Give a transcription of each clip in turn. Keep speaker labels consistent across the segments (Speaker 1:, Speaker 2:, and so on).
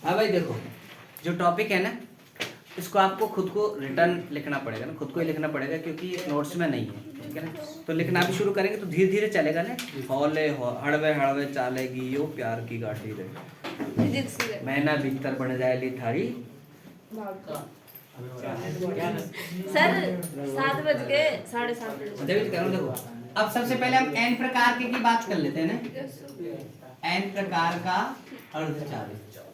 Speaker 1: हाँ भाई देखो, जो टॉपिक है ना इसको आपको खुद को रिटर्न लिखना पड़ेगा ना, खुद को ही लिखना पड़ेगा क्योंकि नोट्स में नहीं है, ठीक है ना। तो लिखना भी शुरू करेंगे तो धीरे धीरे चलेगा ना। हौले हड़वे हड़वे चालेगी यो प्यार की गाड़ी रे, महीना भीतर बन जाएगी थारी।
Speaker 2: सर 7 बज के 7:30
Speaker 1: देखो, अब सबसे पहले हम एन प्रकार की बात कर लेते हैं ना। एन प्रकार का अर्धचालक।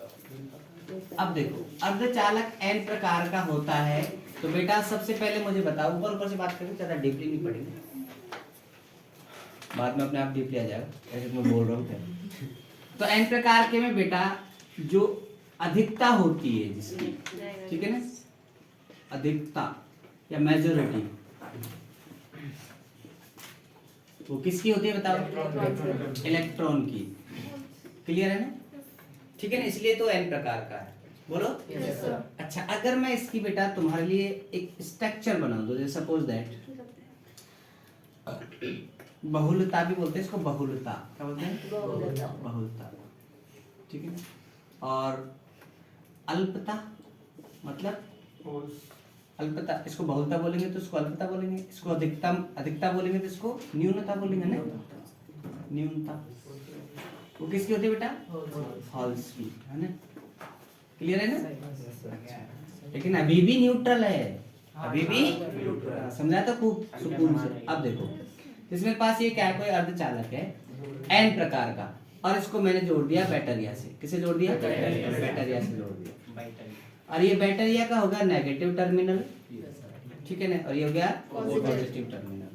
Speaker 1: अब देखो अर्धचालक एन प्रकार का होता है तो बेटा सबसे पहले मुझे बताओ, ऊपर से बात करेंगे, ज्यादा डीपली नहीं पढ़ेंगे, बाद में अपने आप डीपली आ जाएगा, ऐसे मैं बोल रहा हूँ। तो एन प्रकार के में बेटा जो अधिकता होती है जिसकी, ठीक है ना, अधिकता या मेजॉरिटी वो किसकी होती है बताओ? इलेक्ट्रॉन की। क्लियर है ना? ठीक है ना, इसलिए तो एन प्रकार का है। बोलो।
Speaker 2: Yes, sir.
Speaker 1: अच्छा, अगर मैं इसकी बेटा तुम्हारे लिए एक स्ट्रक्चर बना दूं, जैसे सपोज दैट बहुलता भी बोलते हैं इसको, बहुलता क्या बोलते हैं? बहुलता, ठीक है ना। और अल्पता मतलब अल्पता, इसको बहुलता बोलेंगे तो इसको अल्पता बोलेंगे, इसको अधिकता बोलेंगे तो इसको न्यूनता बोलेंगे ना। न्यूनता वो किसकी होती है बेटा? हॉल्स की, है ना। क्लियर है ना? अच्छा, लेकिन अभी भी न्यूट्रल है, अभी भी समझा तो खूब सुकून से। अब देखो इसमें पास ये क्या है, कोई अर्धचालक है एन प्रकार का, और इसको मैंने जोड़ दिया बैटरिया से। किसे जोड़ दिया? बैटरिया से जोड़ दिया। और ये बैटरिया का होगा नेगेटिव टर्मिनल, ठीक है ना, और ये हो गया पॉजिटिव टर्मिनल।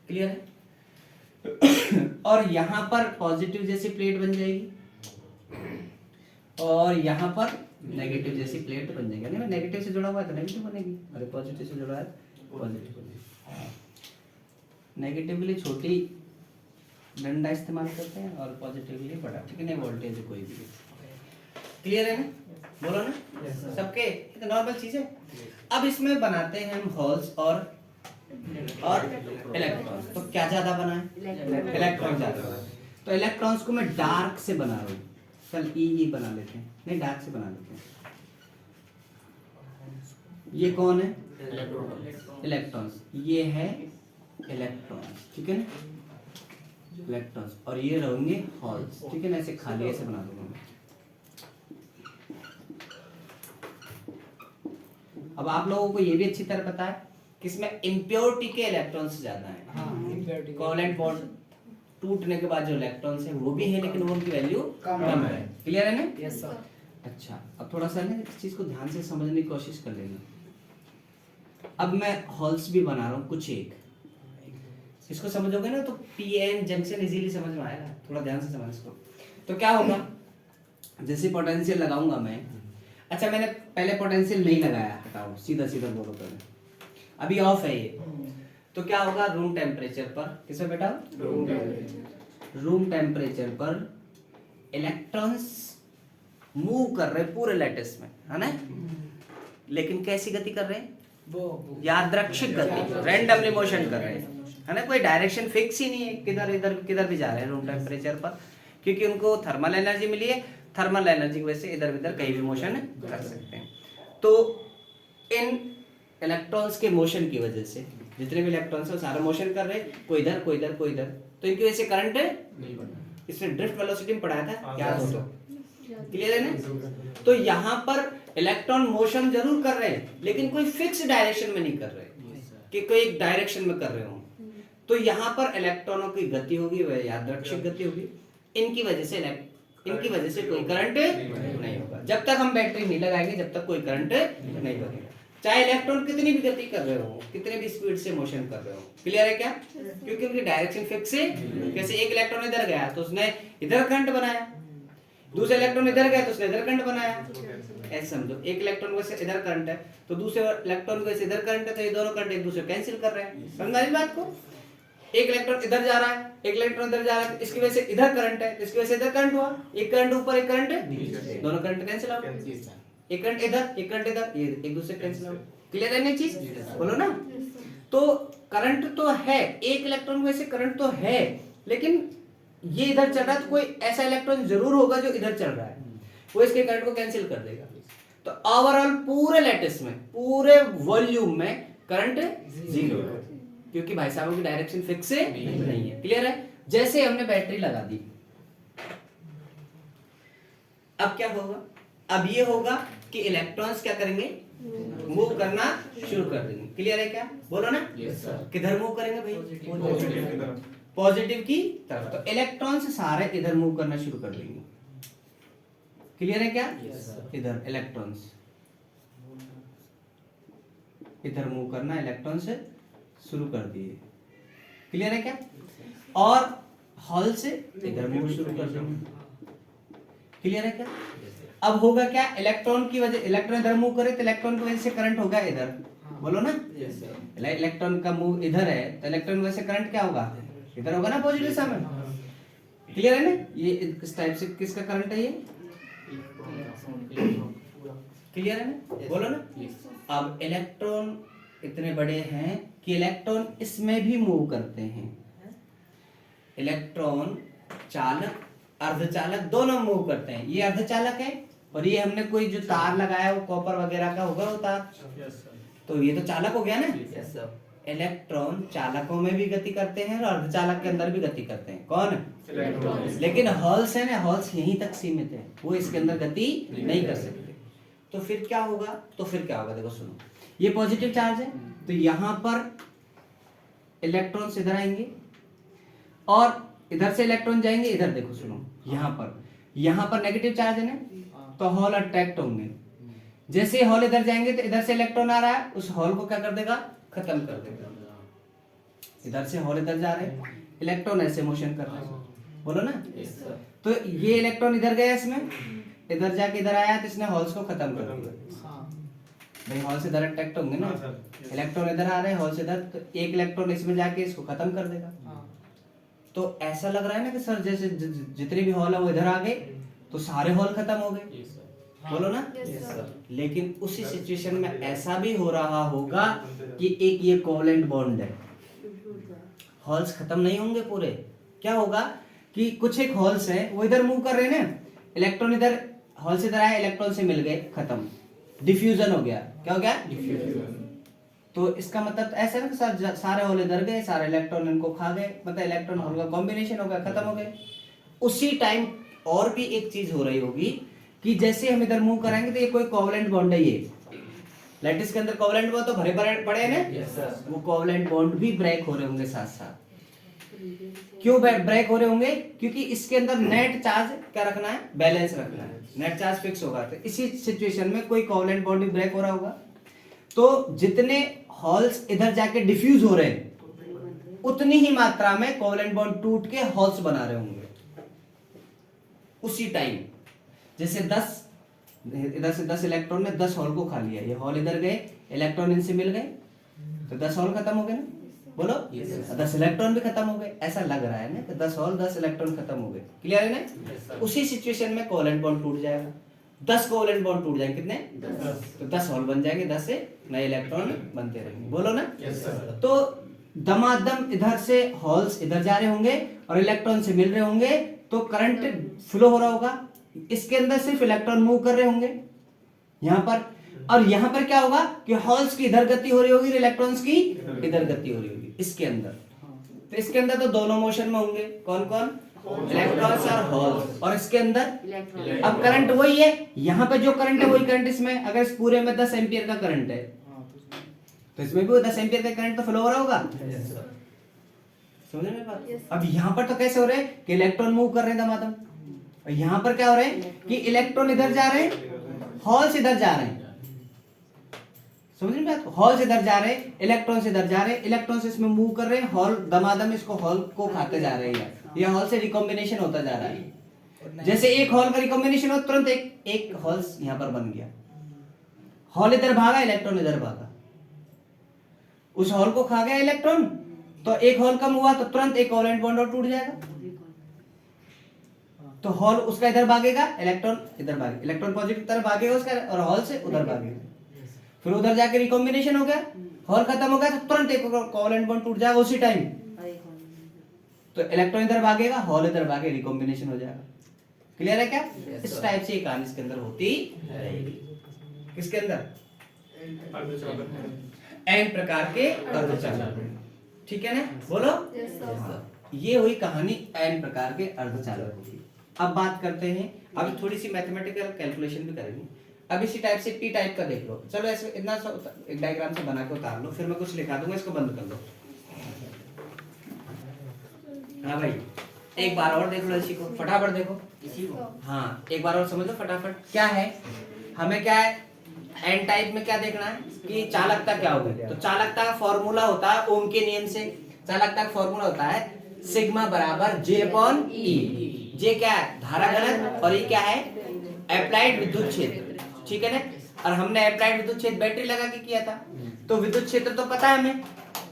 Speaker 1: क्लियर है? और यहाँ पर पॉजिटिव जैसी प्लेट बन जाएगी और यहाँ पर नेगेटिव जैसी प्लेट बन जाएगी। नहीं, नेगेटिव से जुड़ा हुआ है तो नेगेटिव बनेगी, और पॉजिटिव से जुड़ा है पॉजिटिव बनेगी। नेगेटिव के लिए छोटी डंडा इस्तेमाल करते हैं और पॉजिटिव के लिए बड़ा, ठीक है ना, वोल्टेज कोई भी। क्लियर है ना? बोलो ना सबके, ये तो नॉर्मल चीज है। अब इसमें बनाते हैं हम होल्स और इलेक्ट्रॉन। तो क्या ज्यादा बना है? इलेक्ट्रॉन ज्यादा बना है। तो इलेक्ट्रॉन्स को मैं डार्क से बना रहा हूँ, चल ई बना लेते हैं, नहीं डार्क से बना लेते हैं। ये कौन है? इलेक्ट्रॉन्स। ये है इलेक्ट्रॉन्स, ठीक है ना, इलेक्ट्रॉन्स, और ये रहेंगे होल्स, ठीक है ना। ऐसे खाली ऐसे बना दूंगा मैं। अब आप लोगों को ये भी अच्छी तरह पता है कि इसमें इम्प्योरिटी के इलेक्ट्रॉन्स ज्यादा हैं। कोवेलेंट बॉन्ड टूटने के बाद जो इलेक्ट्रॉन्स है वो भी है, लेकिन वो उनकी वैल्यू कम है। क्लियर है ना?
Speaker 3: Yes sir.
Speaker 1: अच्छा, अब थोड़ा सा ना इस चीज को ध्यान से समझने की कोशिश कर लेना। अब मैं हॉल्स भी बना रहा हूँ कुछ एक, इसको समझोगे ना तो पीएन जंक्शन इजीली समझ में आएगा। थोड़ा ध्यान से समझ इसको। तो क्या होगा, जैसे पोटेंशियल लगाऊंगा मैं, अच्छा मैंने पहले पोटेंशियल नहीं लगाया, हटाओ, सीधा सीधा बोलो पहले, अभी ऑफ है ये, तो क्या होगा, रूम टेम्परेचर पर, किसमें बेटा? रूम टेम्परेचर पर इलेक्ट्रॉन्स मूव कर रहे पूरे लैटिस में, है ना, लेकिन कैसी गति कर रहे हैं? यादृच्छिक गति, रैंडमली मोशन कर रहे हैं, है ना, कोई डायरेक्शन फिक्स ही नहीं है, किधर इधर किधर भी जा रहे हैं रूम टेम्परेचर पर, क्योंकि उनको थर्मल एनर्जी मिली है। थर्मल एनर्जी की वजह से इधर उधर कहीं भी मोशन कर सकते हैं। तो इन इलेक्ट्रॉन्स के मोशन की वजह से जितने भी इलेक्ट्रॉन्स हैं सारा मोशन कर रहे हैं, कोई इधर कोई इधर कोई इधर, तो इनकी वजह से करंट नहीं बना। इसमें ड्रिफ्ट वेलोसिटी में पढ़ाया था, याद हो तो? क्लियर है ना? तो यहाँ पर इलेक्ट्रॉन मोशन जरूर कर रहे हैं लेकिन कोई फिक्स डायरेक्शन में नहीं कर रहे कि कोई एक डायरेक्शन में कर रहे हो। तो यहाँ पर इलेक्ट्रॉनों की गति होगी वह यादृच्छिक गति होगी, इनकी वजह से कोई करंट नहीं होगा। जब तक हम बैटरी नहीं लगाएंगे जब तक कोई करंट नहीं बनेगा, चाहे इलेक्ट्रॉन कितनी भी गति कर रहे हो, कितने भी स्पीड से मोशन कर रहे हो। क्लियर है क्या? क्योंकि उनकी डायरेक्शन फिक्स है। कैसे एक इलेक्ट्रॉन इधर गया तो उसने इधर करंट बनाया, दूसरा इलेक्ट्रॉन इधर गया तो उसने इधर करंट बनाया। ऐसे समझो, एक इलेक्ट्रॉन को इधर करंट है तो दूसरे इलेक्ट्रॉन को इधर करंट है, तो ये दोनों करंट एक दूसरे कैंसिल कर रहे हैं। समझा इस बात को? एक इलेक्ट्रॉन इधर जा रहा है, एक इलेक्ट्रॉन इधर जा रहा है, इसकी वजह से इधर करंट है, इसकी वजह से इधर करंट हुआ, एक करंट ऊपर एक करंट दोनों करंट कैंसिल आउट, एक करंट इधर एक करंट इधर, ये एक दूसरे कैंसिल आउट। क्लियर है ना चीज? बोलो ना। तो करंट तो है, एक इलेक्ट्रॉन वैसे करंट तो है, लेकिन ये इधर चल रहा है तो कोई ऐसा इलेक्ट्रॉन जरूर होगा जो इधर चल रहा है, वो इसके करंट को कैंसिल कर देगा। तो ओवरऑल पूरे लैटिस में, पूरे वॉल्यूम में करंट 0 है, क्योंकि भाई साहब की डायरेक्शन फिक्स नहीं है। क्लियर है? जैसे हमने बैटरी लगा दी, अब क्या होगा? अब ये होगा कि इलेक्ट्रॉन्स क्या करेंगे? मूव करना शुरू कर देंगे। क्लियर है क्या? बोलो ना।
Speaker 3: Yes sir.
Speaker 1: किधर मूव करेंगे भाई?
Speaker 3: पॉजिटिव की तरफ।
Speaker 1: पॉजिटिव की तरफ। तो इलेक्ट्रॉन्स सारे इधर मूव करना शुरू कर देंगे। क्लियर है क्या?
Speaker 3: Yes sir.
Speaker 1: इधर इलेक्ट्रॉन्स इधर मूव करना इलेक्ट्रॉन से शुरू कर दिए। क्लियर है क्या? और हॉल से इधर मूव शुरू कर देंगे। क्लियर है क्या? अब होगा क्या? इलेक्ट्रॉन की वजह, इलेक्ट्रॉन इधर मूव करे तो इलेक्ट्रॉन की वजह से करंट होगा इधर। बोलो ना।
Speaker 3: Yes sir.
Speaker 1: इलेक्ट्रॉन का मूव इधर है तो इलेक्ट्रॉन की वजह से करंट क्या होगा? इधर होगा ना, पॉजिटिव दिशा में। क्लियर है ना? ये इस टाइप से किसका करंट है ये? क्लियर है ना? बोलो ना। अब इलेक्ट्रॉन इतने बड़े हैं कि इलेक्ट्रॉन इसमें भी मूव करते हैं। इलेक्ट्रॉन चालक अर्धचालक दोनों मूव करते हैं। ये अर्धचालक है और ये हमने कोई जो तार लगाया वो कॉपर वगैरह का होगा वो तार,
Speaker 3: यस सर।
Speaker 1: तो ये तो चालक हो गया ना।
Speaker 3: Yes sir.
Speaker 1: इलेक्ट्रॉन चालकों में भी गति करते हैं और अर्धचालक के अंदर भी गति करते हैं। कौन?
Speaker 3: इलेक्ट्रॉन।
Speaker 1: लेकिन हॉल्स है ना, हॉल्स यहीं तक सीमित है, वो इसके अंदर गति नहीं कर सकते। तो फिर क्या होगा? देखो सुनो, ये पॉजिटिव चार्ज है तो यहाँ पर इलेक्ट्रॉन्स इधर आएंगे और इधर से इलेक्ट्रॉन जाएंगे इधर। देखो सुनो, यहाँ पर नेगेटिव चार्ज है ना, तो हॉल अट्रैक्ट होंगे। जैसे हॉल इधर जाएंगे तो इधर से इलेक्ट्रॉन आ रहा है, उस हॉल को क्या कर देगा? खत्म कर देगा। इधर से हॉल इधर जा रहे हैं, इलेक्ट्रॉन ऐसे मोशन कर रहे हैं। बोलो ना।
Speaker 3: Yes sir.
Speaker 1: तो ये इलेक्ट्रॉन इधर गया, इसमें इधर जाके इधर आया तो इसने हॉल्स को खत्म कर दिया। भाई हॉल से इधर अट्रैक्ट होंगे ना, इलेक्ट्रॉन इधर आ रहे हैं, हॉल से इधर, तो एक इलेक्ट्रॉन इसमें जाके इसको खत्म कर देगा। तो ऐसा लग रहा है ना कि सर जैसे जितने भी हॉल है वो इधर आ गए तो सारे हॉल खत्म हो गए।
Speaker 3: Yes sir.
Speaker 1: बोलो ना।
Speaker 3: Yes sir.
Speaker 1: लेकिन उसी सिचुएशन में ऐसा भी हो रहा होगा कि एक ये कोवेलेंट बॉन्ड है, हॉल्स खत्म नहीं होंगे पूरे। क्या होगा कि कुछ एक हॉल्स हैं वो इधर मूव कर रहे हैं ना, इलेक्ट्रॉन इधर हॉल से इधर आया, इलेक्ट्रॉन से मिल गए, खत्म, डिफ्यूजन हो गया। क्या हो गया?
Speaker 3: डिफ्यूजन।
Speaker 1: तो इसका मतलब ऐसा ना कि सर सारे हॉल इधर गए, सारे इलेक्ट्रॉन इनको खा गए, मतलब इलेक्ट्रॉन हॉल का कॉम्बिनेशन हो गया, खत्म हो गए। उसी टाइम और भी एक चीज हो रही होगी कि जैसे हम इधर मूव कराएंगे तो ये कोई कोवेलेंट बॉन्ड है, ये लैटिस के अंदर कोवेलेंट बॉन्ड तो भरे पड़े हैं ना।
Speaker 3: Yes sir.
Speaker 1: वो कोवेलेंट बॉन्ड भी ब्रेक हो रहे होंगे साथ साथ। क्यों ब्रेक हो रहे होंगे? क्योंकि इसके अंदर नेट चार्ज क्या रखना है? बैलेंस रखना है, नेट चार्ज फिक्स होगा। तो इसी सिचुएशन में कोई कोवेलेंट बॉन्ड भी ब्रेक हो रहा होगा। तो जितने हॉल्स इधर जाके डिफ्यूज हो रहे हैं उतनी ही मात्रा में कोवेलेंट बॉन्ड टूट के हॉल्स बना रहे होंगे उसी टाइम। जैसे 10 इधर से 10 इलेक्ट्रॉन ने 10 हॉल को खा लिया, ये हॉल इधर गए, इलेक्ट्रॉन इनसे मिल गए तो 10 हॉल खत्म हो गए ना। बोलो।
Speaker 3: Yes,
Speaker 1: 10 इलेक्ट्रॉन भी खत्म हो गए, ऐसा लग रहा है ना कि 10 हॉल 10 इलेक्ट्रॉन खत्म हो गए। क्लियर है ना?
Speaker 3: Yes, sir.
Speaker 1: उसी सिचुएशन में कोवेलेंट बॉन्ड टूट जाएगा, 10 कोवेलेंट बॉन्ड टूट जाएंगे। कितने?
Speaker 3: 10।
Speaker 1: तो 10 हॉल बन जाएंगे, 10 से नए इलेक्ट्रॉन बनते रहेंगे। बोलो ना।
Speaker 3: Yes sir.
Speaker 1: तो दमादम इधर से हॉल्स इधर जा रहे होंगे और इलेक्ट्रॉन से मिल रहे होंगे तो करंट फ्लो हो रहा होगा। इसके अंदर सिर्फ इलेक्ट्रॉन मूव कर रहे होंगे यहाँ पर, और यहाँ पर क्या होगा कि हॉल्स की इधर गति हो रही होगी, इलेक्ट्रॉन्स की इधर गति हो रही होगी इसके अंदर। तो इसके अंदर तो दोनों मोशन में होंगे। कौन कौन? इलेक्ट्रॉन्स और हॉल्स। और इसके अंदर अब करंट वही है, यहाँ पे जो करंट है वही करंट इसमें। अगर इस पूरे में 10 एम्पियर का करंट है तो इसमें भी वो 10 एम्पियर का करंट तो फ्लो हो रहा होगा।
Speaker 3: Yes sir.
Speaker 1: समझ में बात?
Speaker 2: Yes.
Speaker 1: अब यहाँ पर तो कैसे हो रहे हैं कि इलेक्ट्रॉन मूव कर रहे हैं दमादम, और यहाँ पर क्या हो रहे हैं कि इलेक्ट्रॉन इधर जा रहे हैं, हॉल्स इधर जा रहे हैं। समझ में बात? हॉल्स इधर जा रहे हैं, इलेक्ट्रॉन से इधर जा रहे हैं, इलेक्ट्रॉन से इसमें मूव कर रहे हैं, हॉल दमादम इसको हॉल को खाते जा रहे हैं, ये हॉल से रिकॉम्बिनेशन होता जा रहा है। जैसे एक हॉल का रिकॉम्बिनेशन हो तुरंत एक हॉल्स यहाँ पर बन गया, हॉल इधर भागा, इलेक्ट्रॉन इधर भागा, उस हॉल को खा गया इलेक्ट्रॉन, तो एक हॉल कम हुआ तो तुरंत एक कोवेलेंट बॉन्ड और टूट जाएगा। तो हॉल उसका इधर भागेगा, इलेक्ट्रॉन इधर भागेगा, इलेक्ट्रॉन पॉजिटिव तरफ भागेगा उसका और हॉल से उधर भागेगा। फिर उधर जाके रिकॉम्बिनेशन हो गया, हॉल खत्म हो गया तो तुरंत एक कोवेलेंट बॉन्ड टूट जाएगा उसी टाइम। तो इलेक्ट्रॉन इधर भागेगा, हॉल इधर भागे, रिकॉम्बिनेशन हो जाएगा। क्लियर है क्या? इस टाइप से ये कहानी इसके अंदर होती रहेगी। किसके अंदर? एन प्रकार के अर्धचालक। ठीक है ना, बोलो। ये हुई कहानी एन प्रकार के अर्धचालकों की। अब बात करते हैं, अभी थोड़ी सी मैथमेटिकल कैलकुलेशन भी करेंगे। अब इसी टाइप से पी टाइप का देख लो। चलो ऐसे इतना एक डायग्राम से बना के उतार लो, फिर मैं कुछ लिखा दूंगा, इसको बंद कर लो। हाँ भाई, एक बार और देख लो इसी को, फटाफट देखो इसी को। हाँ, एक बार और समझ लो फटाफट। क्या है, हमें क्या है, एन टाइप में क्या देखना है कि चालकता क्या होगी। तो चालकता का फॉर्मूला होता है ओम के नियम से। चालकता का फॉर्मूला होता है सिग्मा बराबर जे अपॉन ई। जे क्या है, धारा घनत्व, और ई क्या है, अप्लाइड विद्युत क्षेत्र। ठीक है ना, और हमने अप्लाइड विद्युत क्षेत्र बैटरी लगा के किया था, तो विद्युत क्षेत्र तो पता है हमें,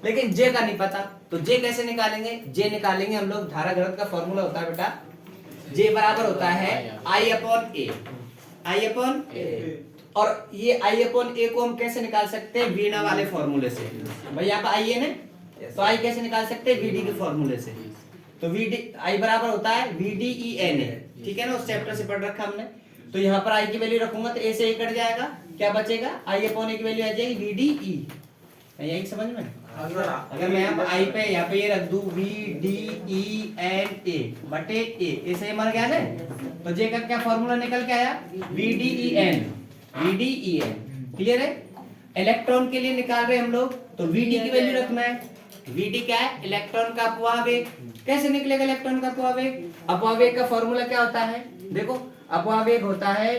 Speaker 1: लेकिन जे का नहीं पता। तो जे कैसे निकालेंगे? जे निकालेंगे हम लोग, धारा घनत्व का फॉर्मूला होता है बेटा, जे बराबर होता है आई अपॉन ए। आई अपॉन ए, और ये आई अपॉन ए को हम कैसे निकाल सकते हैं? वीणा वाले फॉर्मूले से। भाई यहाँ पे आई है ना, तो आई कैसे निकाल सकते हैं? वीडी के फॉर्मूले से। तो वीडी आई बराबर होता है वीडी ई एन ए। ठीक है ना, उस चैप्टर से पढ़ रखा हमने। तो यहाँ पर आई की वैल्यू रखूंगा तो ए से ए कट जाएगा, क्या बचेगा? आई अपॉन ए की वैल्यू आ जाएगी वीडी ई। यही समझ में? अगर मैं यहाँ पे आई पे यहाँ पे ये रख दूं V D E N A बटे ए से मर गया ना, तो जे का क्या फॉर्मूला निकल के आया? V D E N. V D E N clear है? इलेक्ट्रॉन के लिए निकाल रहे हम लोग, तो वी डी की वैल्यू रखना है। वी डी क्या है? इलेक्ट्रॉन का अपवाहवेग। कैसे निकलेगा इलेक्ट्रॉन का अपवाहवेग? अपवाहवेग का फॉर्मूला क्या होता है? देखो, अपवाहवेग होता है,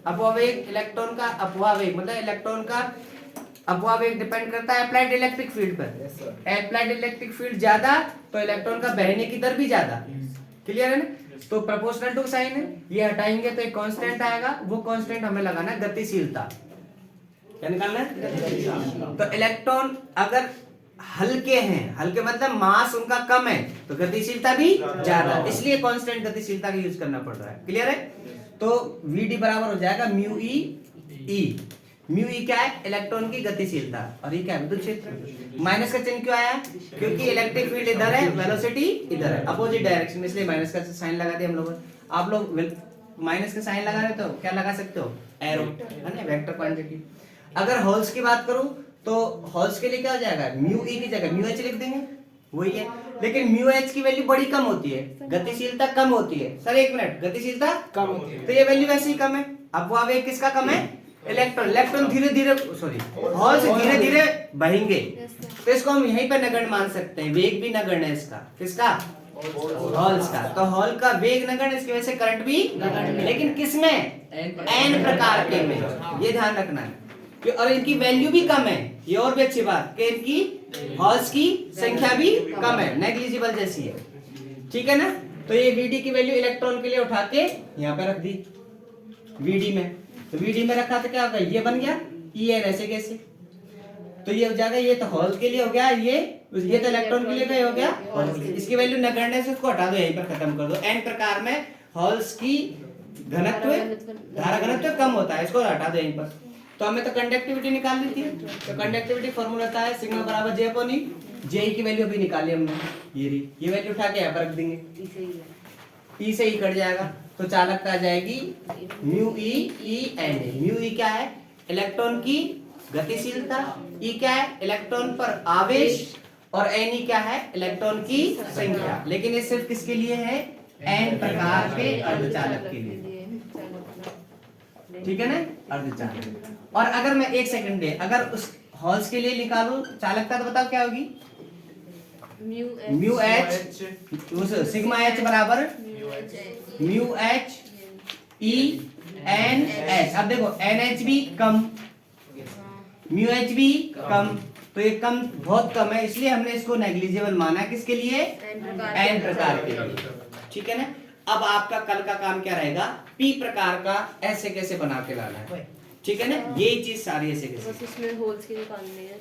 Speaker 1: अपवाहवेग इलेक्ट्रॉन का अपवाहवेग मतलब इलेक्ट्रॉन का अपवाहवेग डिपेंड करता है अप्लाइड इलेक्ट्रिक फील्ड पर। अप्लाइड इलेक्ट्रिक फील्ड ज्यादा तो इलेक्ट्रॉन का बहने की दर भी ज्यादा। क्लियर है ना? तो प्रोपोर्शनल टू साइन है, ये हटाएंगे तो एक कांस्टेंट आएगा, वो कांस्टेंट हमें लगाना है गतिशीलता। क्या निकालना है? तो इलेक्ट्रॉन अगर हल्के हैं, हल्के मतलब मास उनका कम है, तो गतिशीलता भी ज्यादा, इसलिए कांस्टेंट गतिशीलता का यूज करना पड़ रहा है। क्लियर है? तो Vd बराबर हो जाएगा म्यू ई ई। म्यू ई क्या है? इलेक्ट्रॉन की गतिशीलता, और ये क्या है? विद्युत क्षेत्र। माइनस का चिन्ह क्यों आया? क्योंकि इलेक्ट्रिक फील्ड इधर है, वेलोसिटी इधर है, अपोजिट डायरेक्शन में, इसलिए माइनस का साइन लगा दिया हम लोगों ने। आप लोग माइनस का साइन लगा रहे तो क्या लगा सकते हो? एरो, है ना, वेक्टर क्वांटिटी। अगर होल्स की बात करूं तो होल्स के लिए क्या हो जाएगा? म्यू ई की जगह म्यू एच लिख देंगे, वही है। लेकिन म्यू एच की वैल्यू बड़ी कम होती है, गतिशीलता कम होती है। सर एक मिनट, गतिशीलता कम होती है तो ये वैल्यू वैसे ही कम है। अपवाहवेग किसका कम है? इलेक्ट्रॉन। इलेक्ट्रॉन धीरे धीरे होल्स धीरे धीरे बहेंगे, तो इसको हम यहीं पे नगण्य मान सकते हैं। वेग भी नगण्य है इसका। किसका? होल्स का। तो हॉल का वेग नगण्य, इसकी वजह से करंट भी नगण्य, लेकिन किसमें? एन प्रकार के में। ये ध्यान रखना है। और इनकी वैल्यू भी कम है, ये और भी अच्छी बात कि इनकी हॉल्स की संख्या भी कम है, नेग्लिजिबल जैसी है। ठीक है ना? तो ये Vd की वैल्यू इलेक्ट्रॉन के लिए उठा के यहाँ पे रख दी Vd में। तो Vd में रखा तो क्या होगा? ये बन गया En। ऐसे कैसे? तो ये हो जाएगा, ये तो हॉल के लिए हो गया, ये तो इलेक्ट्रॉन के लिए हो गया। इसकी वैल्यू नगण्य से उसको हटा दो, यहीं पर खत्म कर दो। एन प्रकार में हॉल्स की घनत्व, धारा घनत्व कम होता है, इसको हटा दो यहीं पर। तो हमें तो कंडक्टिविटी निकालनी थी, तो कंडक्टिविटी फॉर्मूला होता है सिग्मा बराबर जे अपॉन ई। जे की वैल्यू अभी निकाली हमने, ये वैल्यू उठा के यहाँ पर रख देंगे, ई से ई कट जाएगा, तो चालकता आ जाएगी mu e e N a. Mu e क्या है? इलेक्ट्रॉन की गतिशीलता। ई क्या है? इलेक्ट्रॉन पर आवेश। और एन ई क्या है? इलेक्ट्रॉन की संख्या। लेकिन ये सिर्फ किसके लिए है? एन प्रकार के अर्धचालक के लिए। ठीक है ना? अर्धचालक। और अगर मैं एक सेकंड दे, अगर उस हॉल्स के लिए निकालूं चालकता, तो बताओ क्या होगी? म्यू एच सिग्मा एच बराबर mu H E N H. अब देखो एन एच भी कम, म्यू एच भी कम, तो ये कम बहुत कम है, इसलिए हमने इसको नेग्लिजिबल माना। किसके लिए? एन प्रकार के लिए। ठीक है ना? अब आपका कल का काम क्या रहेगा? पी प्रकार का ऐसे कैसे बना के लाना है। ठीक है ना? यही चीज सारी ऐसे कैसे
Speaker 2: बस इसमें होल्स के निकालने हैं।